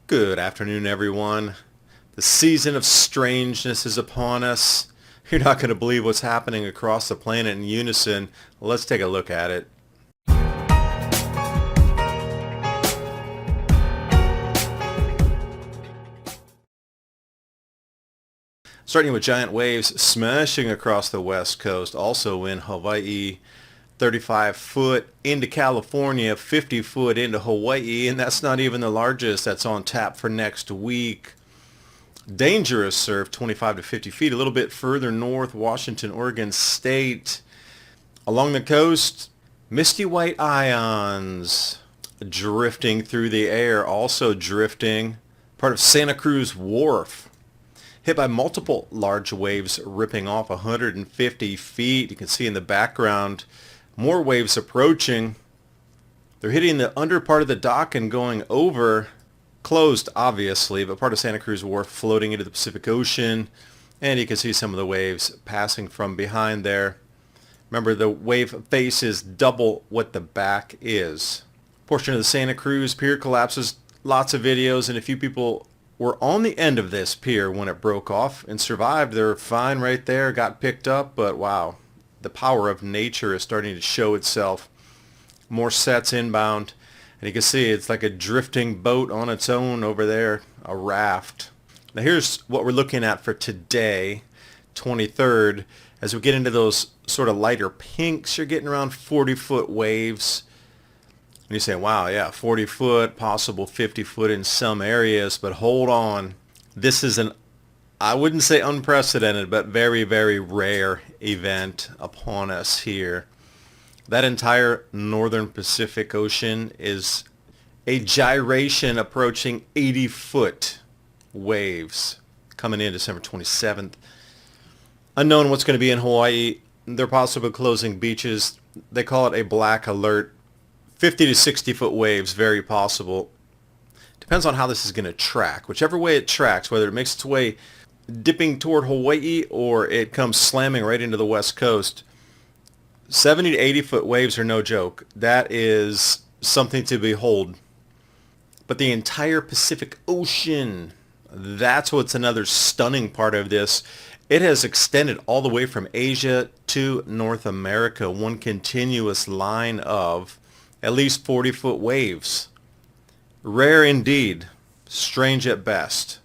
Good afternoon, everyone. The season of strangeness is upon us. You're not going to believe what's happening across the planet in unison. Let's take a look at it. Starting with giant waves smashing across the west coast, also in Hawaii. 35 foot into California, 50 foot into Hawaii, and that's not even the largest that's on tap for next week. Dangerous surf, 25 to 50 feet, a little bit further north, Washington, Oregon State. Along the coast, misty white ions drifting through the air, also drifting. Part of Santa Cruz Wharf, hit by multiple large waves ripping off 150 feet. You can see in the background more waves approaching. They're hitting the under part of the dock and going over, closed obviously, but part of Santa Cruz Wharf floating into the Pacific Ocean. And you can see some of the waves passing from behind there. Remember, the wave face is double what the back is. Portion of the Santa Cruz pier collapses, lots of videos, and a few people were on the end of this pier when it broke off and survived. They're fine right there, got picked up, but wow. The power of nature is starting to show itself. More sets inbound, and you can see it's like a drifting boat on its own over there, a raft. Now here's what we're looking at for today, 23rd. As we get into those sort of lighter pinks, you're getting around 40-foot waves. And you say, wow, yeah, 40 foot, possible 50 foot in some areas, but hold on. This is I wouldn't say unprecedented, but very, very rare event upon us here. That entire northern Pacific Ocean is a gyration approaching 80-foot waves coming in December 27th. Unknown what's going to be in Hawaii. They're possibly closing beaches. They call it a black alert. 50 to 60-foot waves, very possible. Depends on how this is going to track. Whichever way it tracks, whether it makes its way dipping toward Hawaii or it comes slamming right into the west coast, 70 to 80-foot waves are no joke. That is something to behold. But the entire Pacific Ocean, that's what's another stunning part of this. It has extended all the way from Asia to North America, one continuous line of at least 40-foot waves. Rare indeed, strange at best.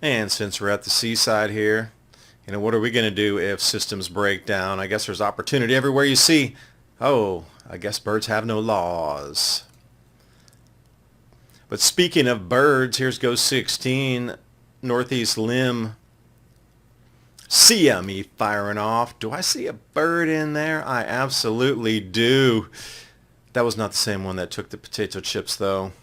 And since we're at the seaside here, what are we going to do if systems break down? I guess there's opportunity everywhere you see. Oh, I guess birds have no laws. But speaking of birds, here's Go 16, Northeast Limb. CME firing off. Do I see a bird in there? I absolutely do. That was not the same one that took the potato chips, though.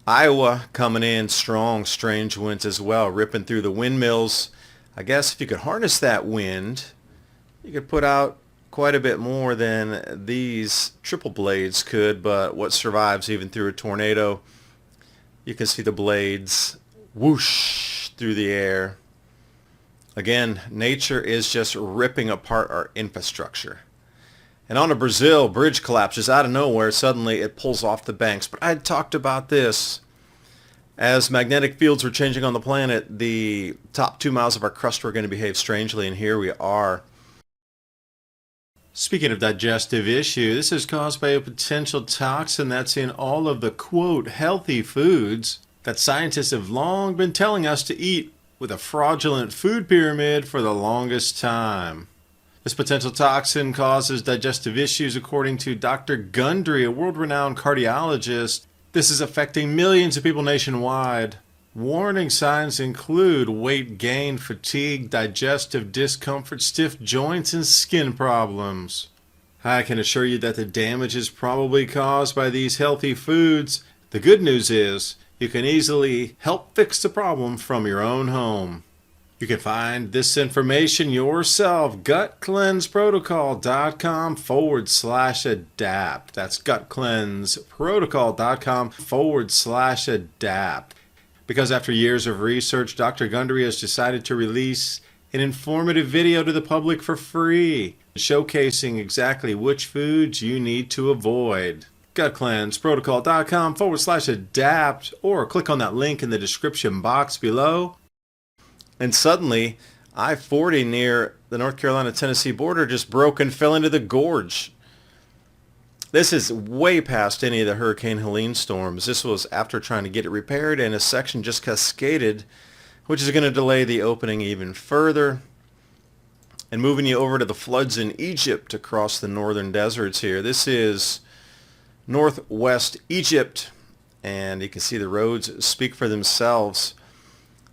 Iowa coming in strong, strange winds as well, ripping through the windmills. I guess if you could harness that wind, you could put out quite a bit more than these triple blades could, but what survives even through a tornado? You can see the blades whoosh through the air. Again, nature is just ripping apart our infrastructure. And on to Brazil, bridge collapses out of nowhere. Suddenly it pulls off the banks. But I had talked about this. As magnetic fields were changing on the planet, the top 2 miles of our crust were going to behave strangely, and here we are. Speaking of digestive issue, this is caused by a potential toxin that's in all of the, quote, healthy foods that scientists have long been telling us to eat with a fraudulent food pyramid for the longest time. This potential toxin causes digestive issues, according to Dr. Gundry, a world-renowned cardiologist. This is affecting millions of people nationwide. Warning signs include weight gain, fatigue, digestive discomfort, stiff joints, and skin problems. I can assure you that the damage is probably caused by these healthy foods. The good news is you can easily help fix the problem from your own home. You can find this information yourself, gutcleanseprotocol.com/adapt. That's gutcleanseprotocol.com/adapt. Because after years of research, Dr. Gundry has decided to release an informative video to the public for free, showcasing exactly which foods you need to avoid. gutcleanseprotocol.com/adapt, or click on that link in the description box below. And suddenly, I-40 near the North Carolina-Tennessee border just broke and fell into the gorge. This is way past any of the Hurricane Helene storms. This was after trying to get it repaired, and a section just cascaded, which is going to delay the opening even further. And moving you over to the floods in Egypt across the northern deserts here. This is northwest Egypt, and you can see the roads speak for themselves.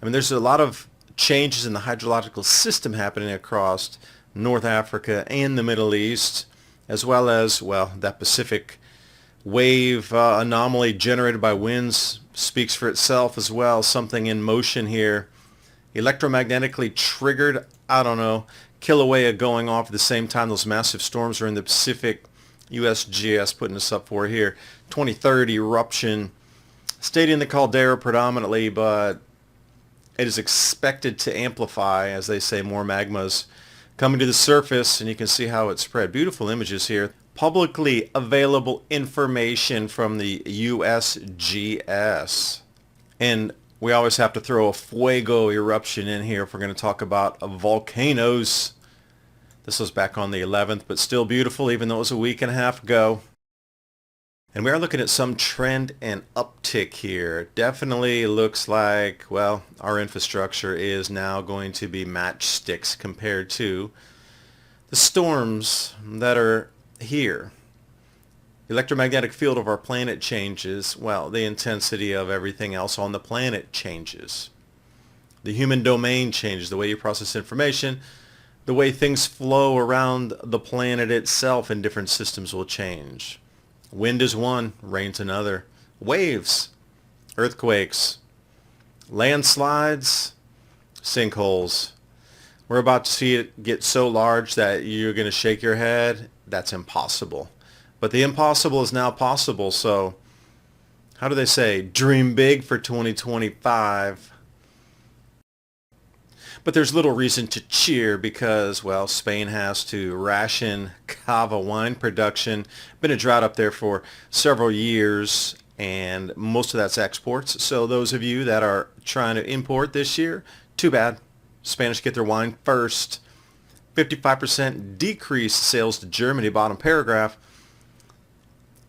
I mean, there's a lot of changes in the hydrological system happening across North Africa and the Middle East, as well as, well, that Pacific wave anomaly generated by winds speaks for itself as well. Something in motion here. Electromagnetically triggered, I don't know, Kilauea going off at the same time those massive storms are in the Pacific. USGS putting this up for here. 23rd eruption. Stayed in the caldera predominantly, but it is expected to amplify, as they say, more magmas coming to the surface, and you can see how it spread. Beautiful images here. Publicly available information from the USGS. And we always have to throw a fuego eruption in here if we're going to talk about volcanoes. This was back on the 11th, but still beautiful, even though it was a week and a half ago. And we are looking at some trend and uptick here. Definitely looks like, well, our infrastructure is now going to be matchsticks compared to the storms that are here. The electromagnetic field of our planet changes. Well, the intensity of everything else on the planet changes. The human domain changes. The way you process information, the way things flow around the planet itself in different systems will change. Wind is one, rain's another. Waves, earthquakes, landslides, sinkholes. We're about to see it get so large that you're going to shake your head. That's impossible. But the impossible is now possible, so how do they say? Dream big for 2025. But there's little reason to cheer because, well, Spain has to ration cava wine production. Been a drought up there for several years, and most of that's exports. So those of you that are trying to import this year, too bad. Spanish get their wine first. 55% decreased sales to Germany, bottom paragraph.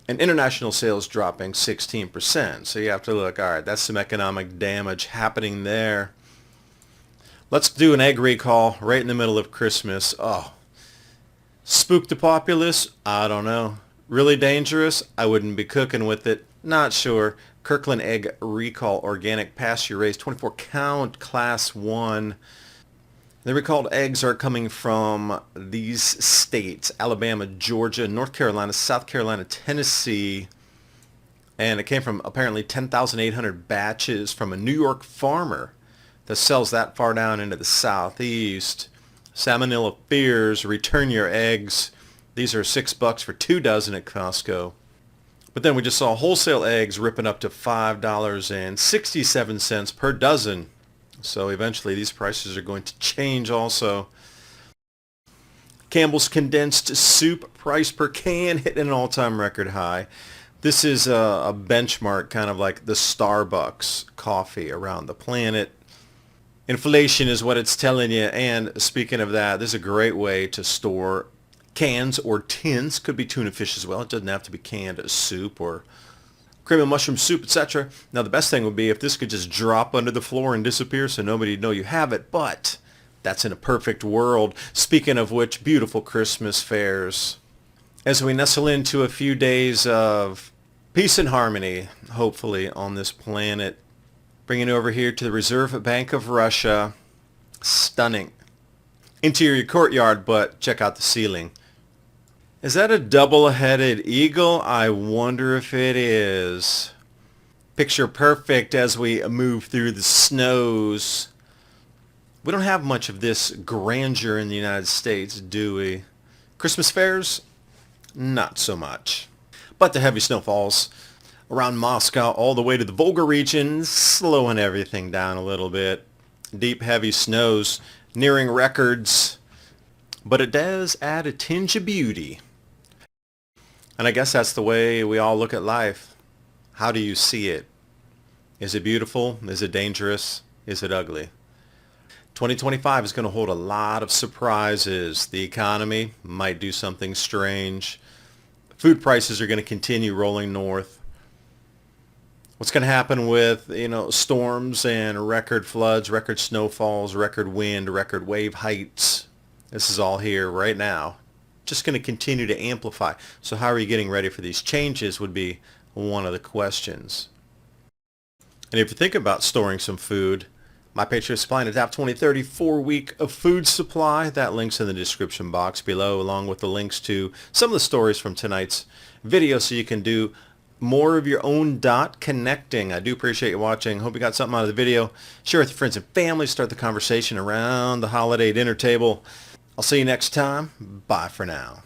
And international sales dropping 16%. So you have to look, all right, that's some economic damage happening there. Let's do an egg recall right in the middle of Christmas. Oh, spook the populace? I don't know. Really dangerous? I wouldn't be cooking with it. Not sure. Kirkland egg recall, organic pasture raised, 24 count, class 1. The recalled eggs are coming from these states: Alabama, Georgia, North Carolina, South Carolina, Tennessee. And it came from apparently 10,800 batches from a New York farmer that sells that far down into the southeast. Salmonella fears, return your eggs. These are $6 for 2 dozen at Costco. But then we just saw wholesale eggs ripping up to $5.67 per dozen. So eventually these prices are going to change also. Campbell's condensed soup price per can hit an all-time record high. This is a benchmark, kind of like the Starbucks coffee around the planet. Inflation is what it's telling you. And speaking of that, this is a great way to store cans or tins. Could be tuna fish as well. It doesn't have to be canned soup or cream and mushroom soup, etc. Now, the best thing would be if this could just drop under the floor and disappear so nobody would know you have it, but that's in a perfect world. Speaking of which, beautiful Christmas fairs. As we nestle into a few days of peace and harmony, hopefully, on this planet, bringing it over here to the Reserve Bank of Russia. Stunning. Interior courtyard, but check out the ceiling. Is that a double-headed eagle? I wonder if it is. Picture perfect as we move through the snows. We don't have much of this grandeur in the United States, do we? Christmas fairs? Not so much. But the heavy snowfalls around Moscow all the way to the Volga region, slowing everything down a little bit. Deep, heavy snows nearing records. But it does add a tinge of beauty. And I guess that's the way we all look at life. How do you see it? Is it beautiful? Is it dangerous? Is it ugly? 2025 is going to hold a lot of surprises. The economy might do something strange. Food prices are going to continue rolling north. What's going to happen with, storms and record floods, record snowfalls, record wind, record wave heights? This is all here right now. Just going to continue to amplify. So how are you getting ready for these changes would be one of the questions. And if you think about storing some food, My Patriot Supply and Adapt 2030 4-week of food supply. That link's in the description box below, along with the links to some of the stories from tonight's video, so you can do more of your own dot connecting. I do appreciate you watching. Hope you got something out of the video. Share with your friends and family. Start the conversation around the holiday dinner table. I'll see you next time. Bye for now.